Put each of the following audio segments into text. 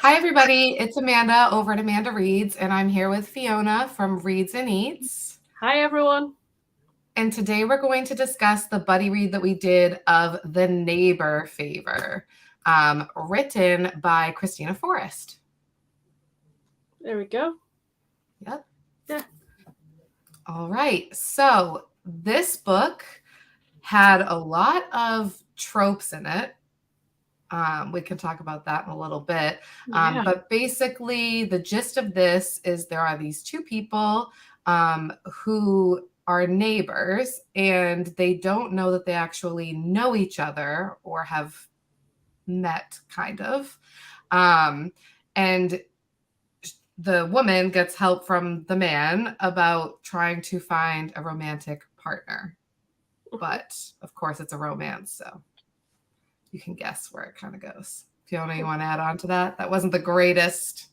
Hi, everybody. It's Amanda over at Amanda Reads, and I'm here with Fiona from Reads and Eats. Hi, everyone. And today we're going to discuss the buddy read that we did of The Neighbor Favor, written by Christina Forrest. There we go. Yep. Yeah. All right. So this book had a lot of tropes in it. We can talk about that in a little bit. Yeah. But basically, the gist of this is there are these two people who are neighbors, and they don't know that they actually know each other or have met, kind of. And the woman gets help from the man about trying to find a romantic partner. But of course, it's a romance, so you can guess where it kind of goes. Fiona, you want to add on to that? That wasn't the greatest.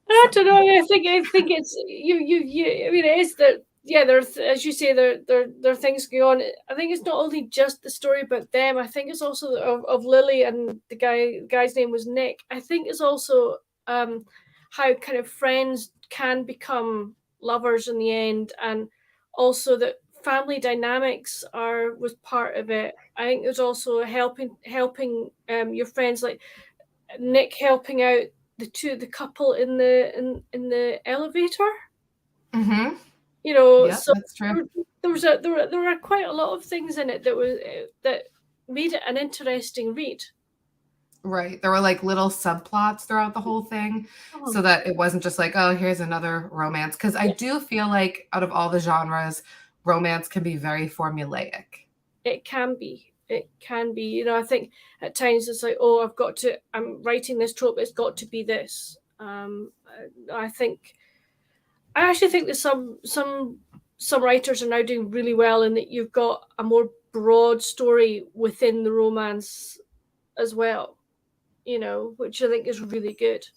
I don't know. I think it's you. I mean, it is that. Yeah, there's, as you say, there are things going on. I think it's not only just the story about them. I think it's also of Lily and the guy's name was Nick. I think it's also how kind of friends can become lovers in the end, and also that family dynamics was part of it. I think there's also helping your friends, like Nick helping out the couple in the elevator. Mm-hmm. Yep, So that's true. there were quite a lot of things in it that made it an interesting read. Right. There were like little subplots throughout the whole thing so that it wasn't just like, oh, here's another romance. Because I do feel like out of all the genres, romance can be very formulaic. It can be. It can be. I think at times it's like, oh, I'm writing this trope. It's got to be this. I actually think that some writers are now doing really well in that you've got a more broad story within the romance as well, which I think is really good.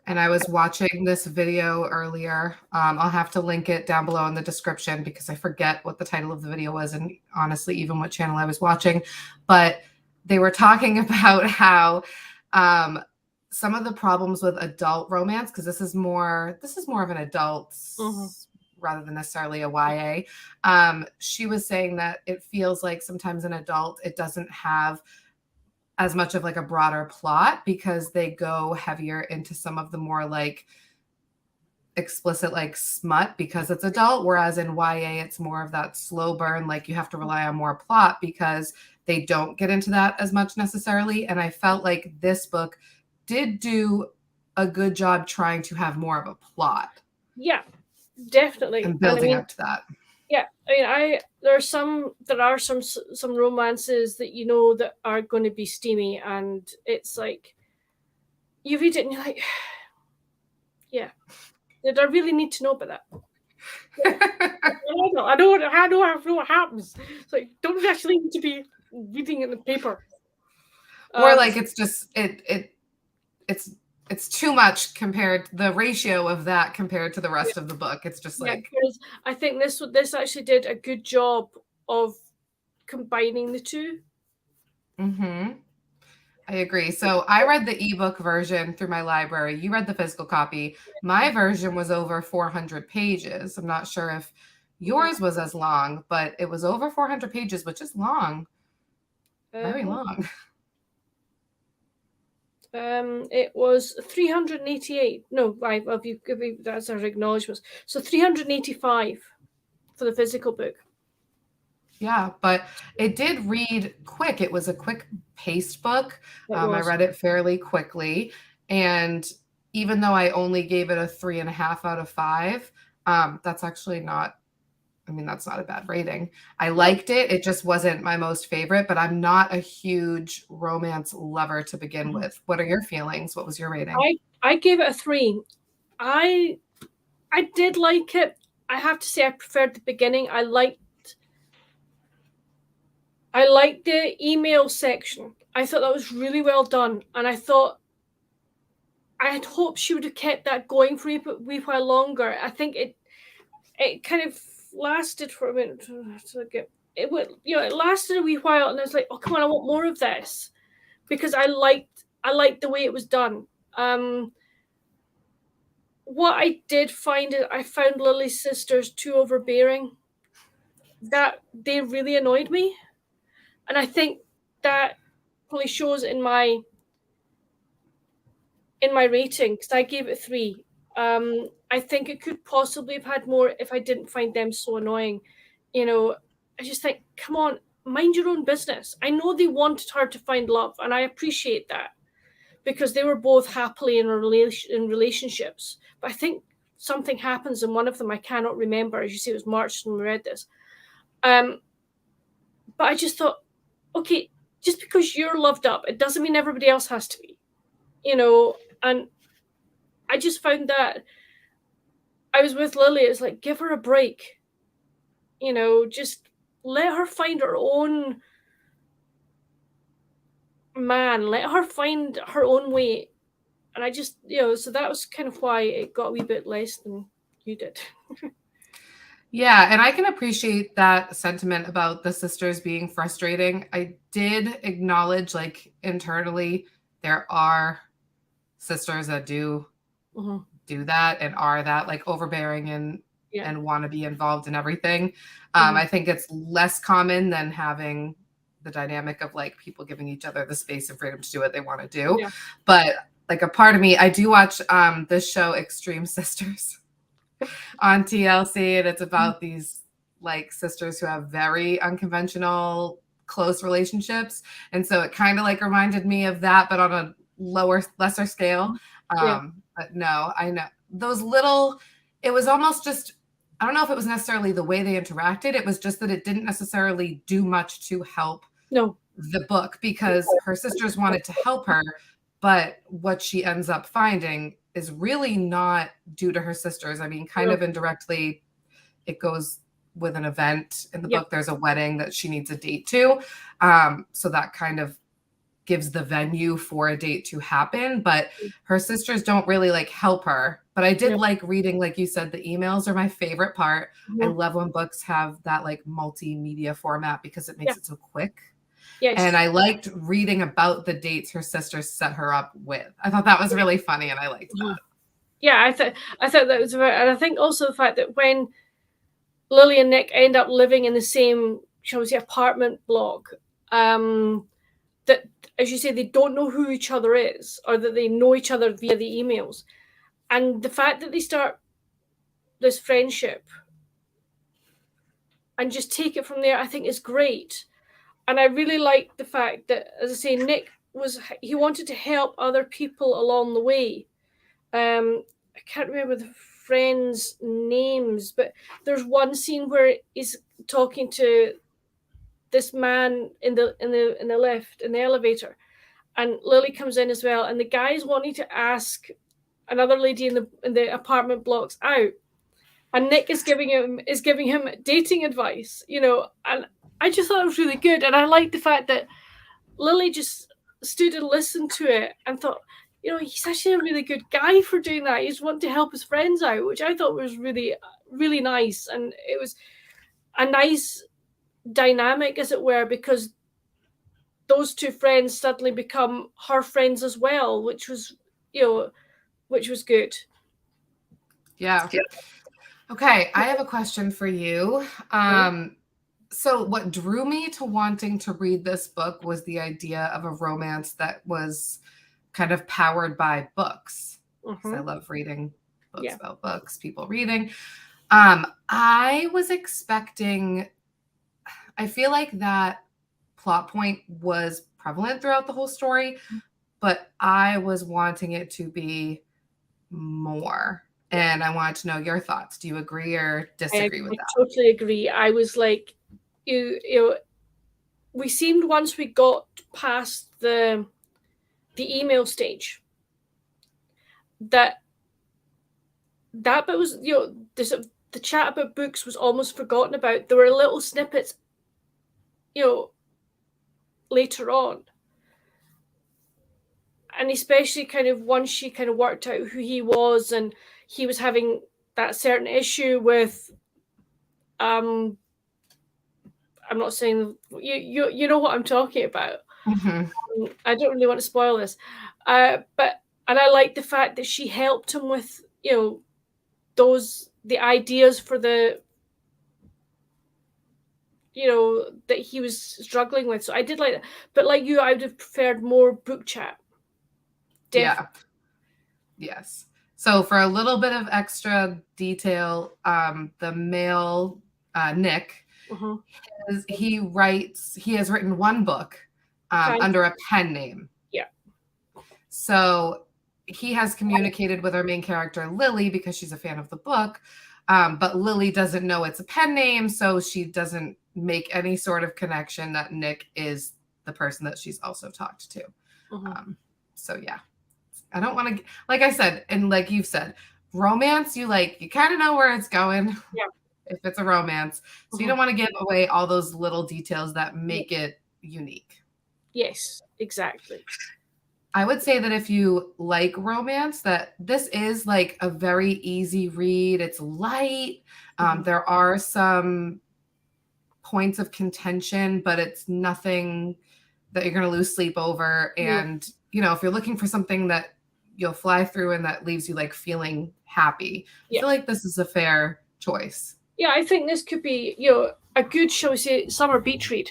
And I was watching this video earlier. I'll have to link it down below in the description because I forget what the title of the video was and honestly, even what channel I was watching. But they were talking about how some of the problems with adult romance, because this is more of an adult rather than necessarily a YA. She was saying that it feels like sometimes an adult, it doesn't have as much of like a broader plot because they go heavier into some of the more like explicit like smut because it's adult, whereas in YA it's more of that slow burn, like you have to rely on more plot because they don't get into that as much necessarily. And I felt like this book did do a good job trying to have more of a plot. Yeah, definitely. And building up to that. Yeah, I mean, there are some romances that that are going to be steamy, and it's like you read it and you're like, yeah, did I really need to know about that? I know what happens. It's like, don't actually need to be reading in the paper. Or like it's just it's too much compared the ratio of that compared to the rest of the book. It's just like because I think this actually did a good job of combining the two. Mm-hmm. I agree. So I read the ebook version through my library. You read the physical copy. My version was over 400 pages. I'm not sure if yours was as long, but it was over 400 pages, which is long. Very long. It was 388. No, that's our acknowledgements. So 385 for the physical book. Yeah, but it did read quick. It was a quick paced book. I read it fairly quickly. And even though I only gave it a 3.5 out of 5, that's actually not, I mean, that's not a bad rating. I liked it. It just wasn't my most favorite, but I'm not a huge romance lover to begin with. What are your feelings? What was your rating? I gave it a 3. I did like it. I have to say I preferred the beginning. I liked the email section. I thought that was really well done, and I had hoped she would have kept that going for a wee while longer. I think it kind of lasted for a minute. It lasted a wee while, and I was like, oh come on, I want more of this, because I liked I liked the way it was done. What I did find is I found Lily's sisters too overbearing. That they really annoyed me, and I think that probably shows in my rating, because I gave it 3. I think it could possibly have had more if I didn't find them so annoying. You know, I just think, come on, mind your own business. I know they wanted her to find love, and I appreciate that, because they were both happily in relationships. But I think something happens in one of them. I cannot remember. As you say, it was March when we read this. But I just thought, okay, just because you're loved up, it doesn't mean everybody else has to be. And I just found that I was with Lily. It's like, give her a break. Just let her find her own man. Let her find her own way. And I just, so that was kind of why it got a wee bit less than you did. Yeah, and I can appreciate that sentiment about the sisters being frustrating. I did acknowledge, like, internally, there are sisters that do that and are that, like, overbearing and want to be involved in everything. I think it's less common than having the dynamic of, like, people giving each other the space and freedom to do what they want to do. Yeah. But, like, a part of me, I do watch this show Extreme Sisters on TLC, and it's about these, like, sisters who have very unconventional close relationships, and so it kind of, like, reminded me of that, but on a lesser scale. But no, I know those little, it was almost just, I don't know if it was necessarily the way they interacted, it was just that it didn't necessarily do much to help the book, because her sisters wanted to help her, but what she ends up finding is really not due to her sisters. I mean, kind of indirectly, it goes with an event in the book. There's a wedding that she needs a date to. So that kind of gives the venue for a date to happen, but her sisters don't really, like, help her. But I did like reading, like you said, the emails are my favorite part. I love when books have that, like, multimedia format, because it makes it so quick. Yes. And I liked reading about the dates her sisters set her up with. I thought that was really funny, and I liked that. Yeah, I thought that was very, and I think also the fact that when Lily and Nick end up living in the same, shall we say, apartment block, that, as you say, they don't know who each other is, or that they know each other via the emails. And the fact that they start this friendship and just take it from there, I think is great. And I really like the fact that, as I say, Nick he wanted to help other people along the way. I can't remember the friends' names, but there's one scene where he's talking to this man in the lift, in the elevator, and Lily comes in as well, and the guy's wanting to ask another lady in the apartment blocks out, and Nick is giving him dating advice, and I just thought it was really good. And I liked the fact that Lily just stood and listened to it and thought, he's actually a really good guy for doing that. He's wanting to help his friends out, which I thought was really, really nice. And it was a nice dynamic, as it were, because those two friends suddenly become her friends as well, which was good. Yeah. Okay, I have a question for you. So what drew me to wanting to read this book was the idea of a romance that was kind of powered by books. I love reading books about books, people reading. I was expecting, I feel like that plot point was prevalent throughout the whole story, but I was wanting it to be more. And I wanted to know your thoughts. Do you agree or disagree with that? I totally agree. I was like, we seemed, once we got past the email stage, that bit was, the chat about books was almost forgotten about. There were little snippets, later on. And especially kind of once she kind of worked out who he was, and he was having that certain issue with, I'm not saying, you know what I'm talking about. I don't really want to spoil this, and I like the fact that she helped him with, the ideas for the, that he was struggling with. So I did like that, but like you, I would have preferred more book chat. Definitely. Yeah. Yes. So for a little bit of extra detail, the male Nick, he has written one book under a pen name. Yeah. So he has communicated with our main character, Lily, because she's a fan of the book. But Lily doesn't know it's a pen name, so she doesn't make any sort of connection that Nick is the person that she's also talked to. So yeah, I don't want to, like I said, and like you've said, romance, you kind of know where it's going. Yeah. If it's a romance. So you don't want to give away all those little details that make it unique. Yes, exactly. I would say that if you like romance, that this is like a very easy read. It's light. There are some points of contention, but it's nothing that you're going to lose sleep over. And, if you're looking for something that you'll fly through and that leaves you like feeling happy, I feel like this is a fair choice. Yeah, I think this could be, a good, shall we say, summer beach read.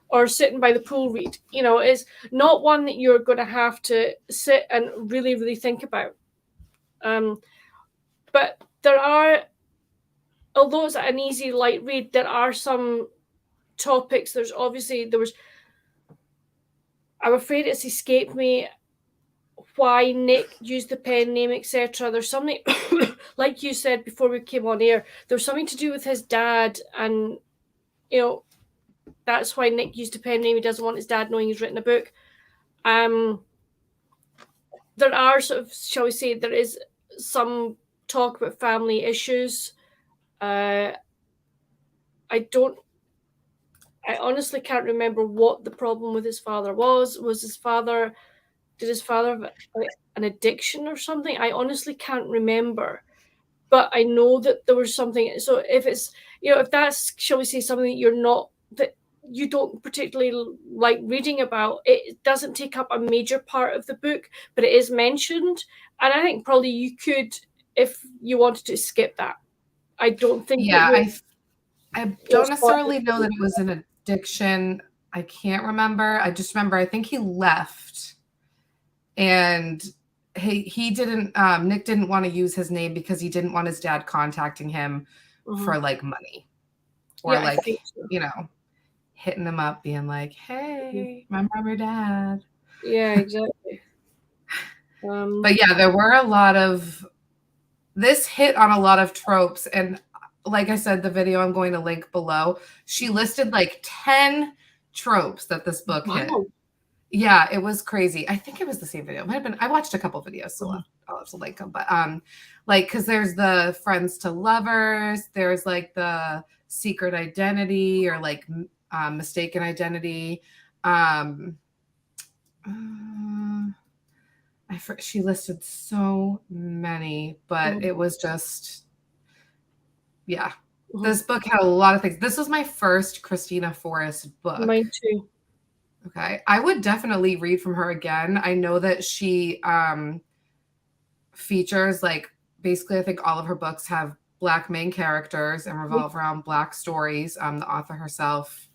Or sitting by the pool read, is not one that you're going to have to sit and really, really think about. But there are, although it's an easy, light read, there are some topics. I'm afraid it's escaped me why Nick used the pen name, etc. There's something, like you said before we came on air, there's something to do with his dad, and, that's why Nick used a pen name. He doesn't want his dad knowing he's written a book. There are sort of, shall we say, there is some talk about family issues. I honestly can't remember what the problem with his father was. Did his father have an addiction or something? I honestly can't remember. But I know that there was something. So if it's, if that's, shall we say, something that you don't particularly like reading about, it doesn't take up a major part of the book, but it is mentioned. And I think probably you could, if you wanted to, skip that. I don't think. Yeah, I don't necessarily know that it was an addiction. I can't remember. I just remember I think he left, and he didn't. Nick didn't want to use his name because he didn't want his dad contacting him for like money, or hitting him up, being like, "Hey, remember I'm your dad." Yeah, exactly. But yeah, there were a lot of. This hit on a lot of tropes, and like I said, the video I'm going to link below, she listed like 10 tropes that this book hit. Yeah, it was crazy. I think it was the same video. It might have been. I watched a couple videos, so I'll have to link them. But because there's the friends to lovers, there's like the secret identity or like mistaken identity. She listed so many, but it was just, yeah. This book had a lot of things. This was my first Christina Forrest book. Mine too. Okay. I would definitely read from her again. I know that she features, like, basically, I think all of her books have Black main characters and revolve around Black stories. The author herself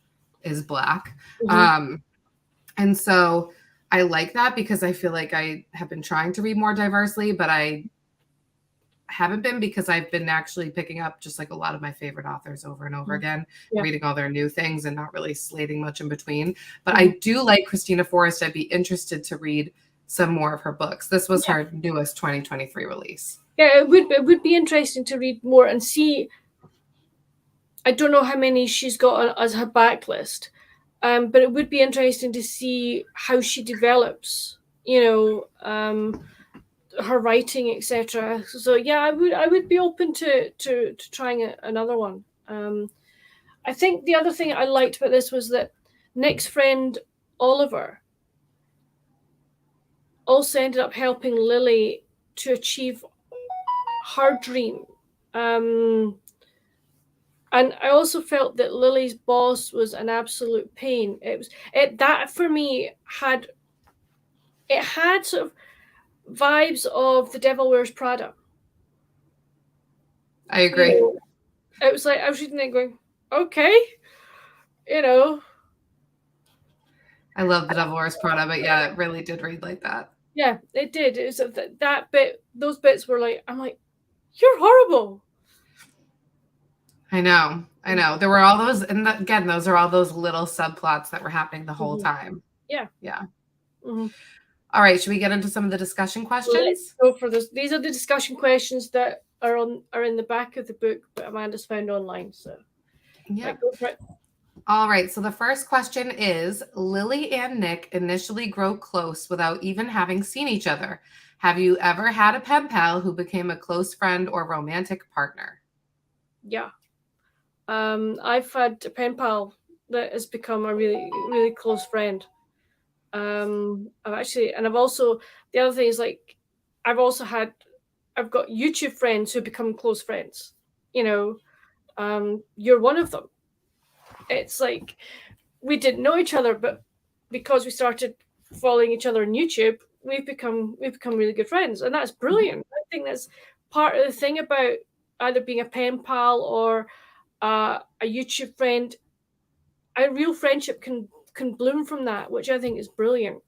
is Black. And so I like that because I feel like I have been trying to read more diversely, but I haven't been because I've been actually picking up just like a lot of my favorite authors over and over again, reading all their new things and not really slating much in between. But I do like Christina Forrest. I'd be interested to read some more of her books. This was her newest 2023 release. Yeah, it would be interesting to read more and see. I don't know how many she's got as her backlist, but it would be interesting to see how she develops, her writing, etc. So yeah, I would be open to trying another one. I think the other thing I liked about this was that Nick's friend Oliver also ended up helping Lily to achieve her dream. And And I also felt that Lily's boss was an absolute pain. That for me had sort of vibes of The Devil Wears Prada. I agree. It was like I was reading it going, okay, I love The Devil Wears Prada, but yeah, it really did read like that. Yeah, it did. It was that bit. Those bits were like, I'm like, you're horrible. I know. There were all those, and again, those are all those little subplots that were happening the whole time. Yeah. All right, should we get into some of the discussion questions? Let's go for this. These are the discussion questions that are in the back of the book, but Amanda's found online. So yeah, right, go for it. All right, so the first question is, Lily and Nick initially grow close without even having seen each other. Have you ever had a pen pal who became a close friend or romantic partner? Yeah. I've had a pen pal that has become a really, really the other thing is like, I've got YouTube friends who become close friends. You're one of them. It's like, we didn't know each other, but because we started following each other on YouTube, we've become really good friends, and that's brilliant. I think that's part of the thing about either being a pen pal or a YouTube friend. A real friendship can bloom from that, which I think is brilliant.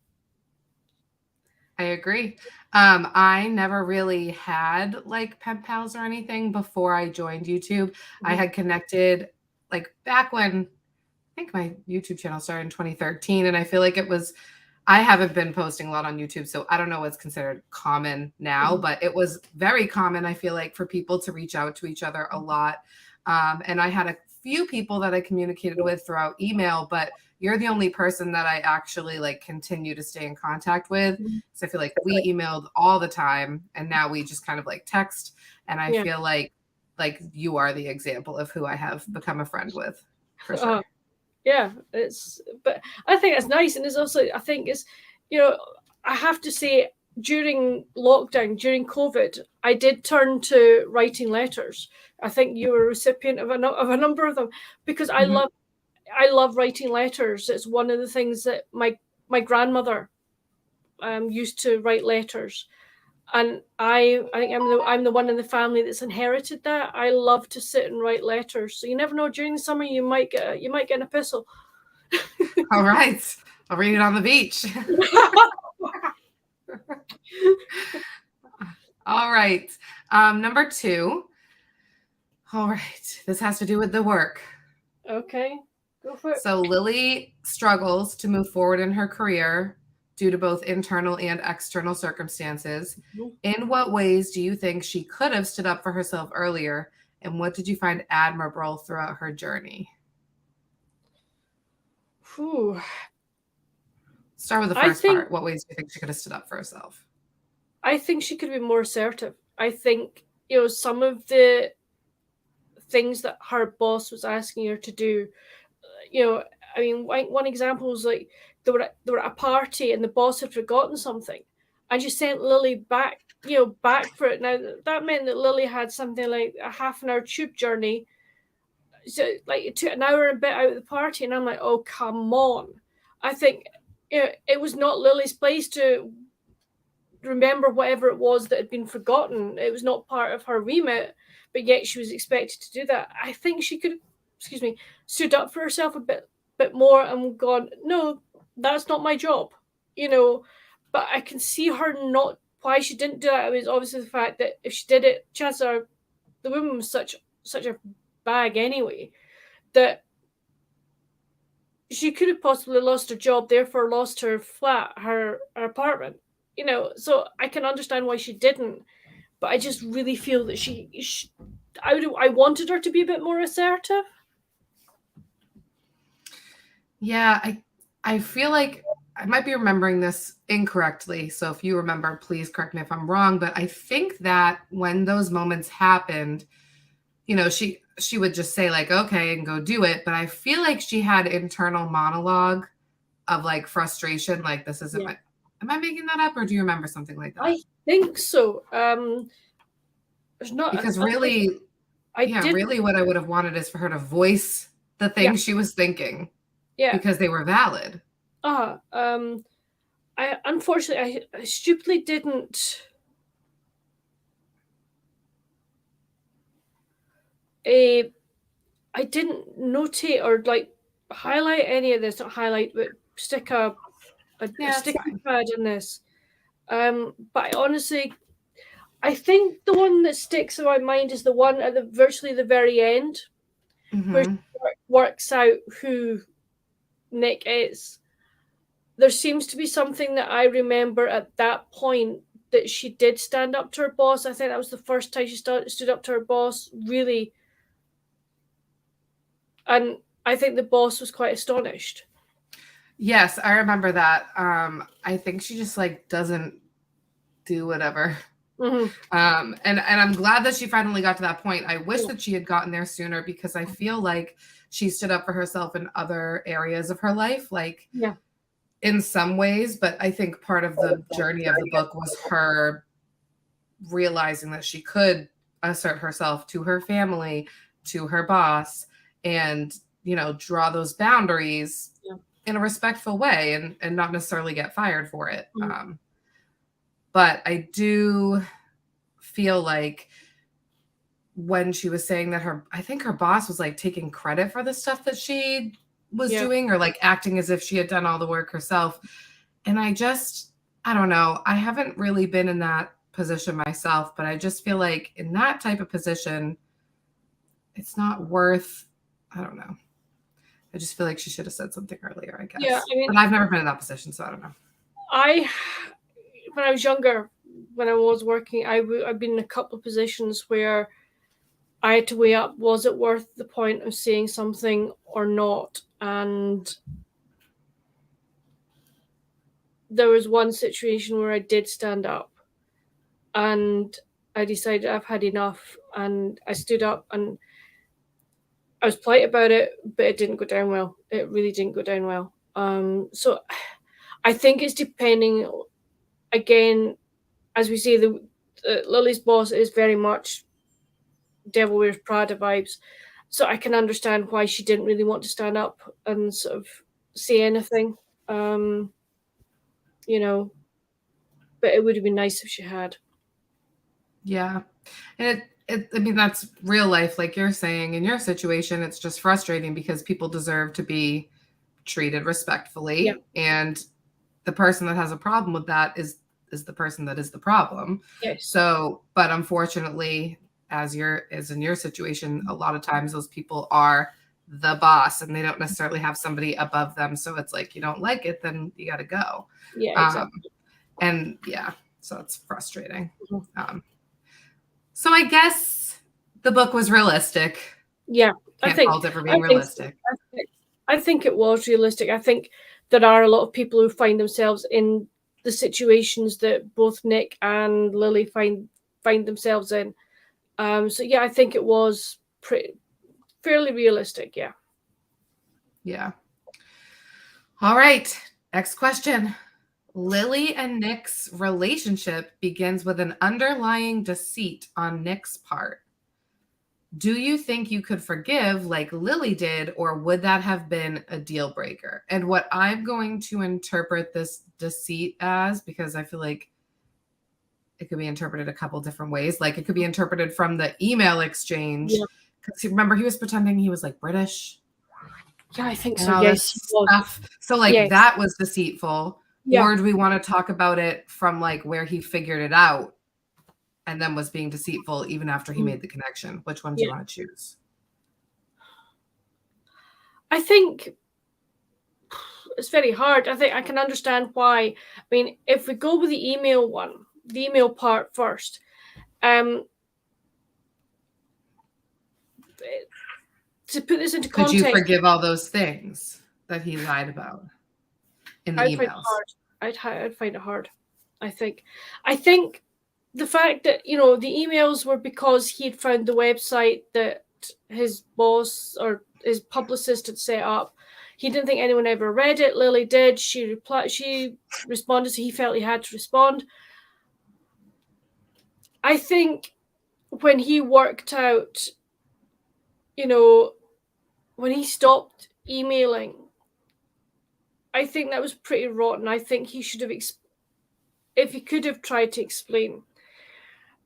I agree. I never really had like pen pals or anything before I joined YouTube. I had connected like back when I think my YouTube channel started in 2013, and I feel like I haven't been posting a lot on YouTube, so I don't know what's considered common now, but it was very common, I feel like, for people to reach out to each other a lot. And I had a few people that I communicated with throughout email, but you're the only person that I actually like continue to stay in contact with. So I feel like we emailed all the time, and now we just kind of like text. And I feel like you are the example of who I have become a friend with, for sure. Yeah, but I think it's nice, and it's also, I think it's, I have to say, during lockdown, during COVID, I did turn to writing letters. I think you were a recipient of a number of them, because I love writing letters. It's one of the things that my grandmother used to write letters, and I think I'm the one in the family that's inherited that. I love to sit and write letters. So you never know, during the summer you might get an epistle. All right, I'll read it on the beach. All right, number 2. All right, this has to do with the work. Okay, go for it. So Lily struggles to move forward in her career due to both internal and external circumstances. In what ways do you think she could have stood up for herself earlier, and what did you find admirable throughout her journey? Start with the first part. What ways do you think she could have stood up for herself? I think she could be more assertive. I think, some of the things that her boss was asking her to do, I mean, one example was like, they were at a party and the boss had forgotten something, and she sent Lily back for it. Now that meant that Lily had something like a half an hour tube journey, so like it took an hour and a bit out of the party, and I'm like, oh, come on. I think it was not Lily's place to remember whatever it was that had been forgotten. It was not part of her remit, but yet she was expected to do that. I think she could, stood up for herself a bit more and gone, no, that's not my job, but I can see her not, why she didn't do that. It was obviously the fact that if she did it, chances are the woman was such a bag anyway, that she could have possibly lost her job, therefore lost her flat, her apartment, so I can understand why she didn't, but I just really feel that I wanted her to be a bit more assertive. Yeah, I feel like I might be remembering this incorrectly. So if you remember, please correct me if I'm wrong. But I think that when those moments happened, she would just say like, okay, and go do it. But I feel like she had internal monologue of like frustration. Like, this isn't my, am I making that up? Or do you remember something like that? I think so. There's not, because really, Really what I would have wanted is for her to voice the things she was thinking. Yeah. Because they were valid. I unfortunately I stupidly didn't I didn't notate or like highlight any of this, not highlight, but stick a sticky pad in this. But I honestly, I think the one that sticks in my mind is the one at virtually the very end, where she works out who Nick is. There seems to be something that I remember at that point that she did stand up to her boss. I think that was the first time she stood up to her boss, really. And I think the boss was quite astonished. Yes, I remember that. I think she just like doesn't do whatever. And I'm glad that she finally got to that point. I wish that she had gotten there sooner, because I feel like she stood up for herself in other areas of her life, like in some ways. But I think part of the journey of the book was her realizing that she could assert herself to her family, to her boss, and, you know, draw those boundaries in a respectful way, and not necessarily get fired for it. But I do feel like when she was saying that I think her boss was like taking credit for the stuff that she was doing, or like acting as if she had done all the work herself. And I don't know. I haven't really been in that position myself, but I just feel like in that type of position, it's not worth, I don't know. I just feel like she should have said something earlier, I guess. Yeah, I mean, but I've never been in that position, so I don't know. When I was younger, when I was working, I've been in a couple of positions where I had to weigh up, was it worth the point of saying something or not? And there was one situation where I did stand up, and I decided I've had enough, and I stood up, and I was polite about it, but it didn't go down well. It really didn't go down well. So I think it's depending, again, as we say, Lily's boss is very much Devil Wears Prada vibes. So I can understand why she didn't really want to stand up and sort of say anything, you know, but it would have been nice if she had. Yeah. And I mean, that's real life. Like you're saying, in your situation, it's just frustrating because people deserve to be treated respectfully. Yeah. And the person that has a problem with that is the person that is the problem. Yes. So, but unfortunately, as in your situation, a lot of times those people are the boss and they don't necessarily have somebody above them. So it's like, you don't like it, then you got to go. Yeah, exactly. And yeah, so it's frustrating. So I guess the book was realistic. Yeah, Can't fault it for being realistic. I think it was realistic. I think there are a lot of people who find themselves in the situations that both Nick and Lily find themselves in. So yeah, I think it was fairly realistic. Yeah. Yeah. All right. Next question. Lily and Nick's relationship begins with an underlying deceit on Nick's part. Do you think you could forgive like Lily did, or would that have been a deal breaker? And what I'm going to interpret this deceit as, because I feel like it could be interpreted a couple different ways. Like it could be interpreted from the email exchange. Because remember, he was pretending he was like British. Yeah, I think so. Yes. Stuff. So like that was deceitful. Yeah. Or do we want to talk about it from like where he figured it out and then was being deceitful even after he made the connection? Which one do you want to choose? I think it's very hard. I think I can understand why. I mean, if we go with the email one, the email part first, to put this into context, could you forgive all those things that he lied about in the emails? I'd find it hard. I think the fact that, you know, the emails were because he'd found the website that his boss or his publicist had set up. He didn't think anyone ever read it. Lily did. She responded, so he felt he had to respond. I think when he worked out when he stopped emailing, I think that was pretty rotten. I think he should have, if he could have tried to explain.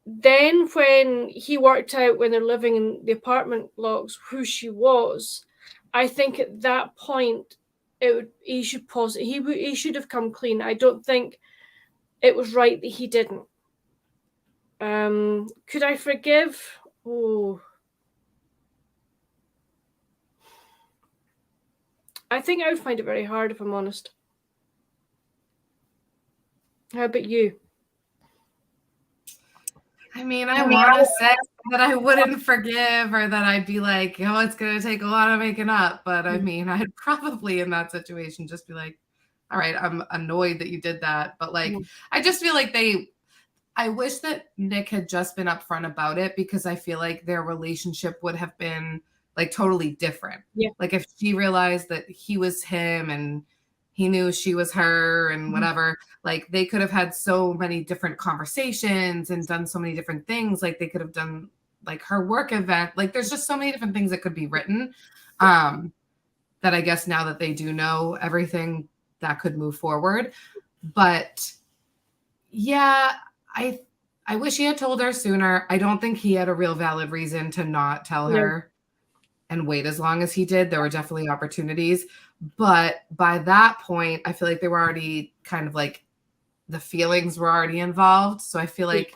Then when he worked out, when they're living in the apartment blocks, who she was, I think at that point he should pause it. He should have come clean. I don't think it was right that he didn't. Could I forgive? Oh, I think I would find it very hard, if I'm honest. How about you? I mean, I want to say that I wouldn't forgive or that I'd be like, oh, it's going to take a lot of making up. But I mean, I'd probably in that situation just be like, all right, I'm annoyed that you did that. But like, I just feel like I wish that Nick had just been upfront about it, because I feel like their relationship would have been like totally different. Yeah. Like if she realized that he was him and he knew she was her and whatever, like they could have had so many different conversations and done so many different things. Like they could have done like her work event. Like there's just so many different things that could be written. That I guess now that they do know everything, that could move forward. But yeah, I wish he had told her sooner. I don't think he had a real valid reason to not tell her and wait as long as he did. There were definitely opportunities. But by that point, I feel like they were already kind of like the feelings were already involved. So I feel like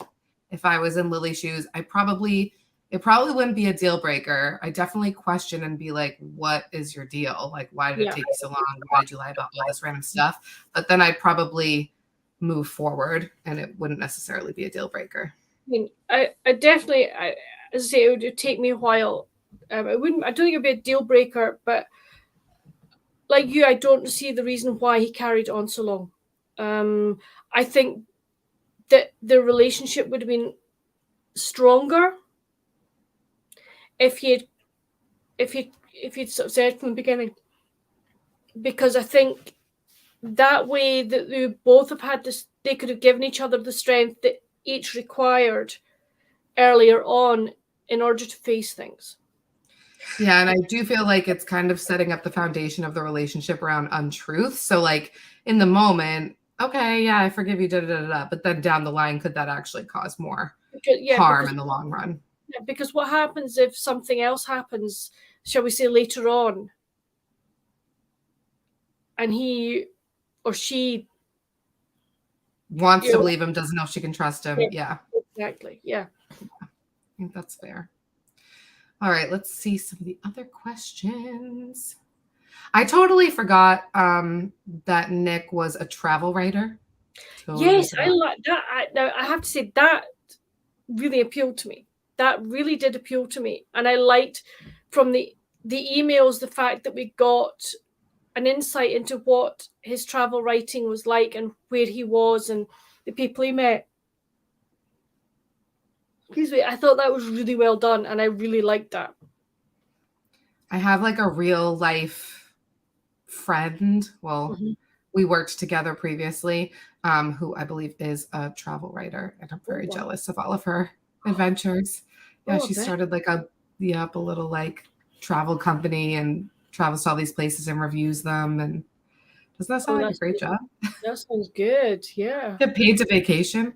if I was in Lily's shoes, it probably wouldn't be a deal breaker. I definitely question and be like, what is your deal? Like, why did it take you so long? Why did you lie about all this random stuff? But then I'd probably move forward and it wouldn't necessarily be a deal breaker. I mean, I definitely, as I say, it would take me a while. I don't think it'd be a deal breaker, but like you, I don't see the reason why he carried on so long. I think that the relationship would have been stronger if he'd sort of said from the beginning, because I think that way that they both have had this, they could have given each other the strength that each required earlier on in order to face things. Yeah, and I do feel like it's kind of setting up the foundation of the relationship around untruth. So like in the moment, okay, yeah, I forgive you, but then down the line, could that actually cause more harm in the long run? Yeah, because what happens if something else happens, shall we say, later on, and he or she wants to believe him, doesn't know if she can trust him. Yeah. Exactly. Yeah. I think that's fair. All right, let's see some of the other questions. I totally forgot that Nick was a travel writer. Yes, I like that. Now I have to say that really appealed to me. That really did appeal to me, and I liked from the emails the fact that we got an insight into what his travel writing was like and where he was and the people he met. Excuse me, I thought that was really well done, and I really liked that. I have like a real life friend. Well, we worked together previously, who I believe is a travel writer, and I'm very jealous of all of her adventures. Yeah, she started like a little like travel company and travels to all these places and reviews them. And doesn't that sound like a great job? That sounds good. Yeah. Get paid to vacation.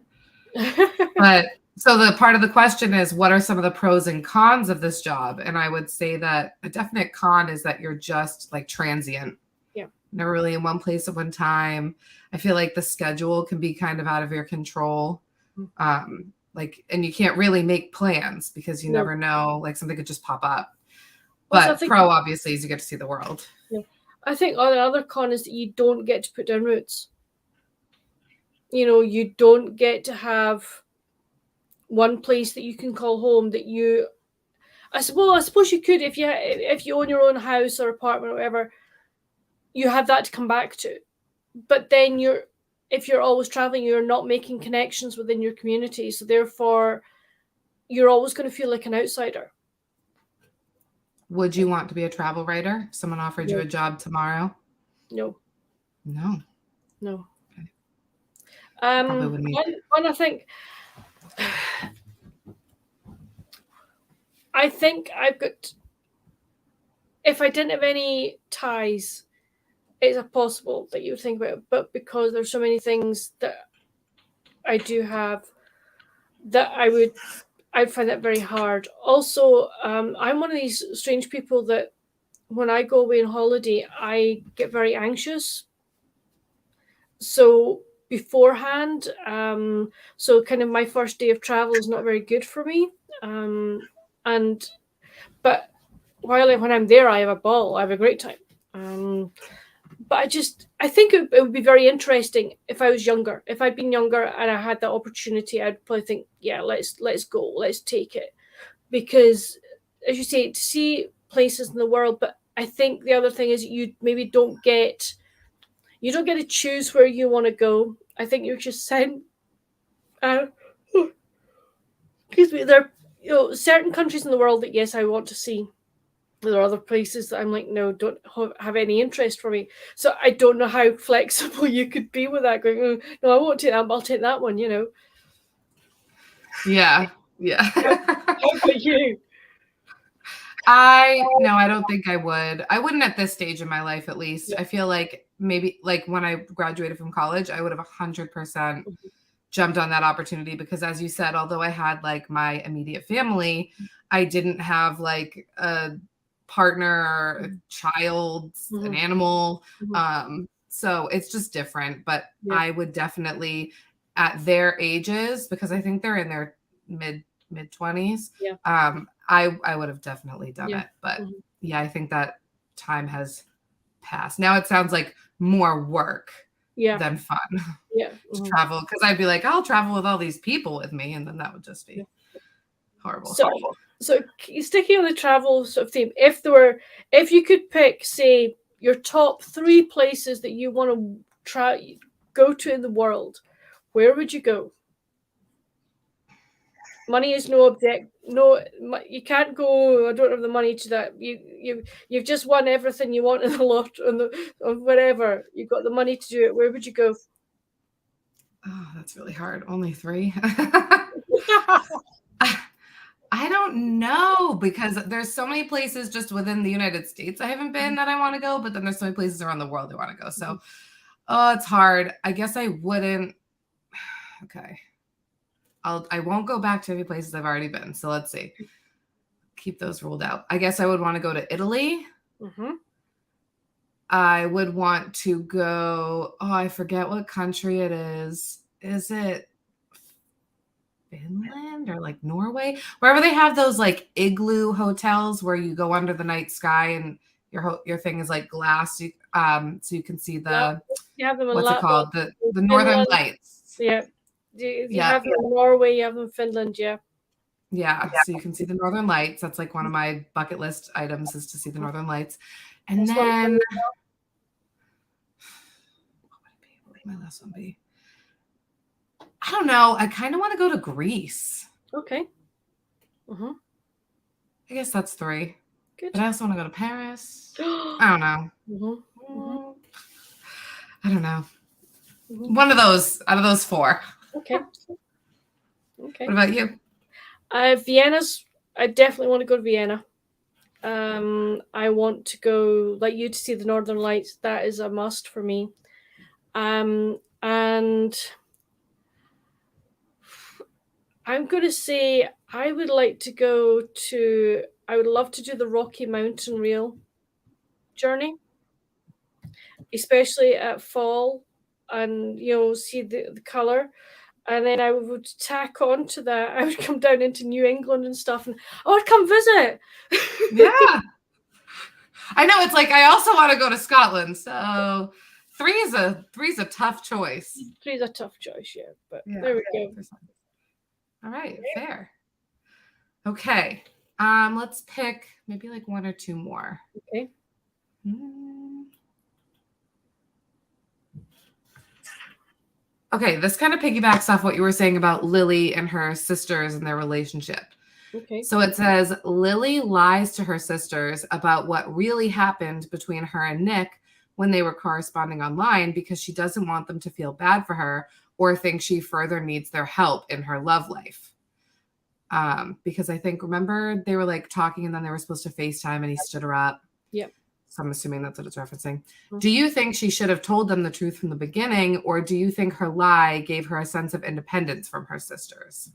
But so the part of the question is, what are some of the pros and cons of this job? And I would say that a definite con is that you're just like transient. Yeah. Never really in one place at one time. I feel like the schedule can be kind of out of your control. Like, and you can't really make plans because you never know, like something could just pop up. But pro obviously is you get to see the world. Yeah. I think another con is that you don't get to put down roots. You don't get to have one place that you can call home that you, I suppose you could if you own your own house or apartment or whatever, you have that to come back to. But then if you're always traveling, you're not making connections within your community. So therefore, you're always going to feel like an outsider. Would you want to be a travel writer? Someone offered you a job tomorrow? No. No. No. Okay. One I think, I think I've got if I didn't have any ties, it's a possible that you would think about it. But because there's so many things that I do have, that I'd find that very hard. Also, I'm one of these strange people that when I go away on holiday, I get very anxious. So beforehand, so kind of my first day of travel is not very good for me. But when I'm there, I have a ball. I have a great time. But I think it would be very interesting if I was younger. If I'd been younger and I had that opportunity, I'd probably think, yeah, let's go, let's take it. Because, as you say, to see places in the world. But I think the other thing is you maybe don't get to choose where you want to go. I think you're just sent. Excuse me. There are certain countries in the world that yes, I want to see. There are other places that I'm like, no, don't have any interest for me. So I don't know how flexible you could be with that. Going, oh, no, I won't take that. I'll take that one. Yeah. How about you? I don't think I would. I wouldn't at this stage in my life, at least. Yeah. I feel like maybe like when I graduated from college, I would have 100% jumped on that opportunity because, as you said, although I had like my immediate family, I didn't have like a partner, a child, an animal. So it's just different. But I would definitely, at their ages, because I think they're in their mid 20s. Yeah. I would have definitely done it. But I think that time has passed. Now it sounds like more work than fun. Yeah. To travel, because I'd be like, I'll travel with all these people with me, and then that would just be horrible. So sticking on the travel sort of theme, if you could pick, say, your top 3 places that you want to go to in the world, where would you go? Money is no object. No, you can't go. I don't have the money to that. You've just won everything you want in the lot or whatever. You've got the money to do it. Where would you go? Oh, that's really hard. Only 3. I don't know, because there's so many places just within the United States I haven't been that I want to go, but then there's so many places around the world I want to go. So, it's hard. I guess I wouldn't. Okay. I won't go back to any places I've already been. So let's see. Keep those ruled out. I guess I would want to go to Italy. I would want to go. Oh, I forget what country it is. Is it Finland or like Norway? Wherever they have those like igloo hotels where you go under the night sky and your thing is like glass, so you can see the what's it called, the Northern Lights. Yeah. You have them in Norway, you have them in Finland, yeah, so you can see the Northern Lights. That's like one of my bucket list items, is to see the Northern Lights. And then what would my last one be? I don't know. I kind of want to go to Greece. Okay. I guess that's 3. Good. But I also want to go to Paris. I don't know. I don't know. One of those out of those 4. Okay. What about you? Vienna's. I definitely want to go to Vienna. I want to go, like you, to see the Northern Lights. That is a must for me. And I'm going to say I would love to do the Rocky Mountain Rail journey, especially at fall, and see the color. And then I would tack on to that. I would come down into New England and stuff, and I would come visit. Yeah. I know, it's like I also want to go to Scotland. So 3 is a tough choice. 3 is a tough choice, yeah. But there we go. All right, fair. Okay. Let's pick maybe like 1 or 2 more. Okay. Okay, this kind of piggybacks off what you were saying about Lily and her sisters and their relationship. Okay. So it says Lily lies to her sisters about what really happened between her and Nick when they were corresponding online, because she doesn't want them to feel bad for her or think she further needs their help in her love life. Because I think, remember, they were like talking and then they were supposed to FaceTime and he stood her up. Yep. So I'm assuming that's what it's referencing. Mm-hmm. Do you think she should have told them the truth from the beginning, or do you think her lie gave her a sense of independence from her sisters?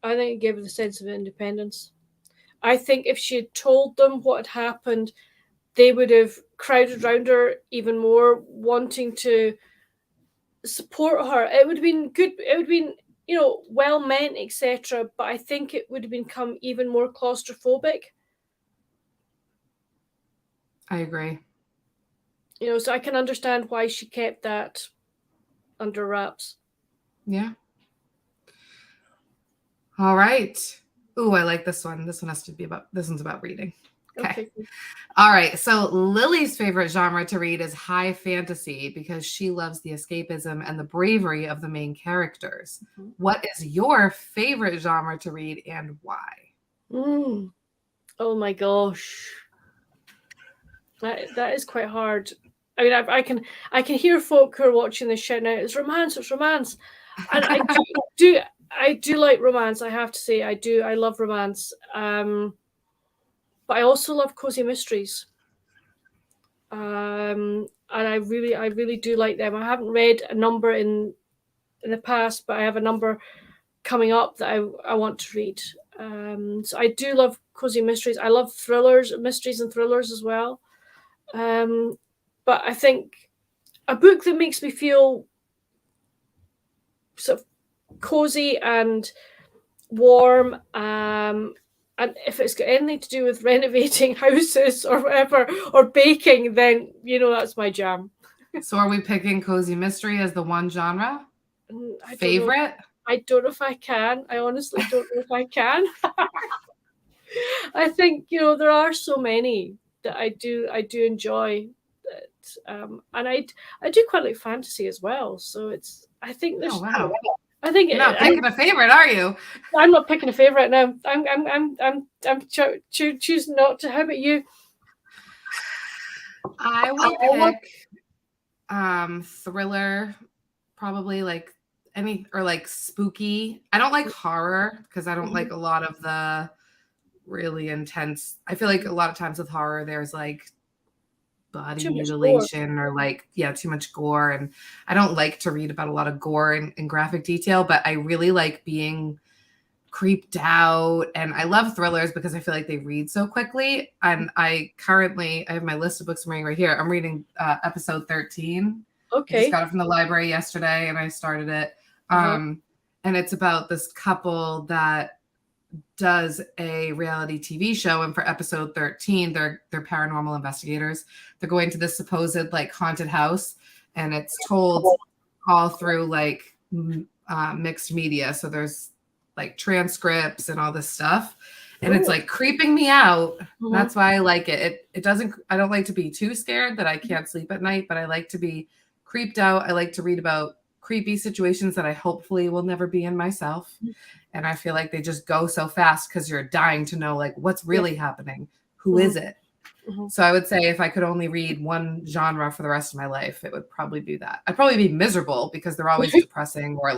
I think it gave her the sense of independence. I think if she had told them what had happened, they would have crowded around her even more, wanting to support her. It would have been good. It would have been, well meant, etc. But I think it would have become even more claustrophobic. I agree. So I can understand why she kept that under wraps. Yeah. All right. Ooh, I like this one. This one's about reading. Okay. All right. So Lily's favorite genre to read is high fantasy because she loves the escapism and the bravery of the main characters. Mm-hmm. What is your favorite genre to read and why? Oh my gosh. That is quite hard. I mean, I can hear folk who are watching this shouting out, "It's romance, it's romance," and I do like romance. I have to say, I do. I love romance, but I also love cozy mysteries, and I really do like them. I haven't read a number in the past, but I have a number coming up that I want to read. So I do love cozy mysteries. I love mysteries and thrillers as well. But I think a book that makes me feel sort of cozy and warm, and if it's got anything to do with renovating houses or whatever, or baking, then that's my jam. So are we picking cozy mystery as the one genre? Favorite? I don't know if I can. I honestly don't know if I can. I think there are so many that I do enjoy. And I do quite like fantasy as well. So I think there's. Oh wow! I think you're not picking a favorite, are you? I'm not picking a favorite now. I'm choosing not to. How about you? I will pick thriller, probably like spooky. I don't like horror because I don't like a lot of the really intense. I feel like a lot of times with horror, there's like body mutilation or too much gore, and I don't like to read about a lot of gore and graphic detail, but I really like being creeped out, and I love thrillers because I feel like they read so quickly. And I have my list of books I'm reading right here. I'm reading episode 13. Okay. I just got it from the library yesterday and I started it. And it's about this couple that does a reality TV show, and for episode 13 they're paranormal investigators. They're going to this supposed haunted house, and it's told all through mixed media, so there's transcripts and all this stuff, and it's creeping me out. That's why I like it. It doesn't, I don't like to be too scared that I can't sleep at night, but I like to be creeped out. I like to read about creepy situations that I hopefully will never be in myself. And I feel like they just go so fast because you're dying to know what's really happening. Who is it? So I would say if I could only read one genre for the rest of my life, it would probably be that. I'd probably be miserable because they're always depressing or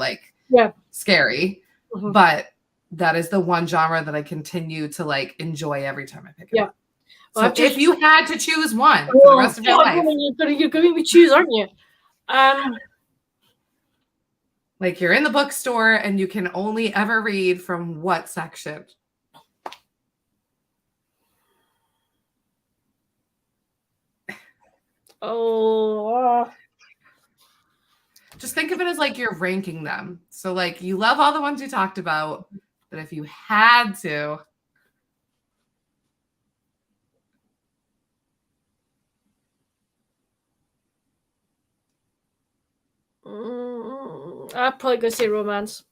scary. But that is the one genre that I continue to enjoy every time I pick it up. Well, so if you had to choose one for the rest of your life, you're going to make me choose, aren't you? You're in the bookstore and you can only ever read from what section? Just think of it as you're ranking them. So you love all the ones you talked about, but if you had to. I'm probably going to say romance.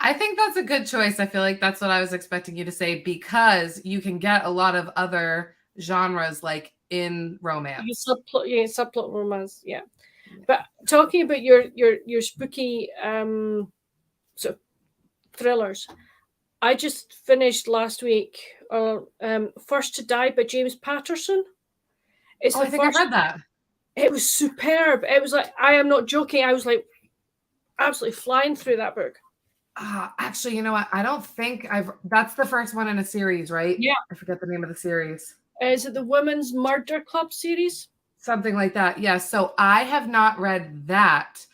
I think that's a good choice. I feel like that's what I was expecting you to say, because you can get a lot of other genres in romance. Subplot romance, yeah. But talking about your spooky sort of thrillers, I just finished last week First to Die by James Patterson. I think I read that. It was superb. It was I am not joking. I was absolutely flying through that book. Actually, you know what? I don't think that's the first one in a series, right? Yeah. I forget the name of the series. Is it the Women's Murder Club series? Something like that. Yeah. So I have not read that,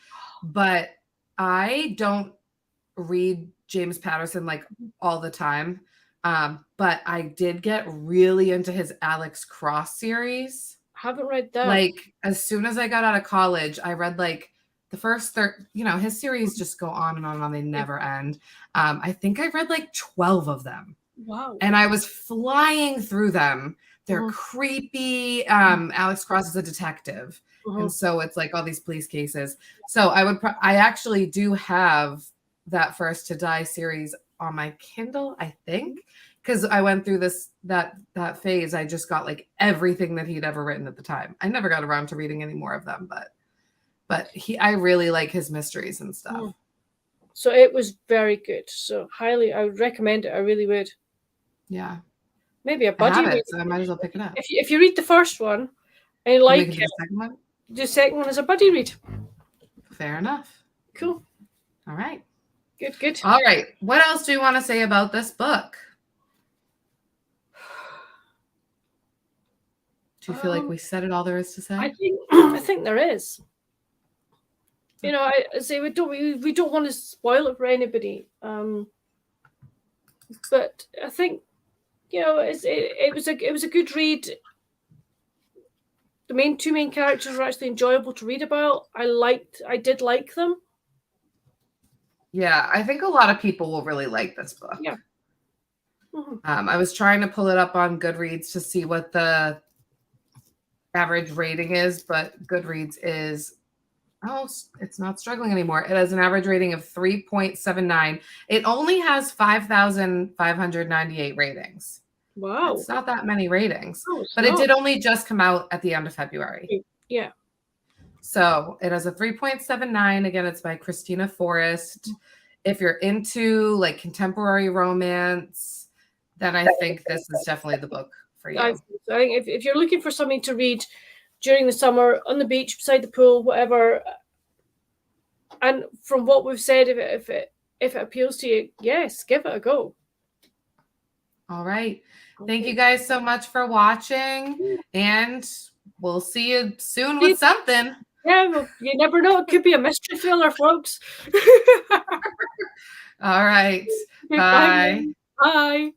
but I don't read James Patterson like all the time. But I did get really into his Alex Cross series. Haven't read that. Like as soon as I got out of college, I read like the first his series just go on and on and on. They never end. I think I read like 12 of them. Wow. And I was flying through them. They're creepy. Alex Cross is a detective. And so it's like all these police cases. So I actually do have that First to Die series on my Kindle, I think, because I went through that phase. I just got like everything that he'd ever written at the time. I never got around to reading any more of them, but I really like his mysteries and stuff. So it was very good. So I would recommend it. I really would. Yeah. Maybe a buddy read. So I might as well pick it up. If you read the first one and you like it, the second one? The second one is a buddy read. Fair enough. Cool. All right. Good. All right. What else do you want to say about this book? Do you feel like we said it all there is to say? I think there is. You know, I say we don't want to spoil it for anybody. But I think, you know, it was a good read. The two main characters were actually enjoyable to read about. I did like them. Yeah, I think a lot of people will really like this book. Yeah. I was trying to pull it up on Goodreads to see what the average rating is, but Goodreads is, it's not struggling anymore. It has an average rating of 3.79. It only has 5,598 ratings. Wow. It's not that many ratings, but it did only just come out at the end of February. Yeah. So it has a 3.79. Again, it's by Christina Forrest. If you're into like contemporary romance, then I think this is definitely the book for you. I think if you're looking for something to read during the summer, on the beach, beside the pool, whatever, and from what we've said, if it appeals to you, yes, give it a go. All right. Thank you guys so much for watching, and we'll see you soon with something. Yeah, well, you never know. It could be a mystery thriller, folks. All right. Bye. Bye.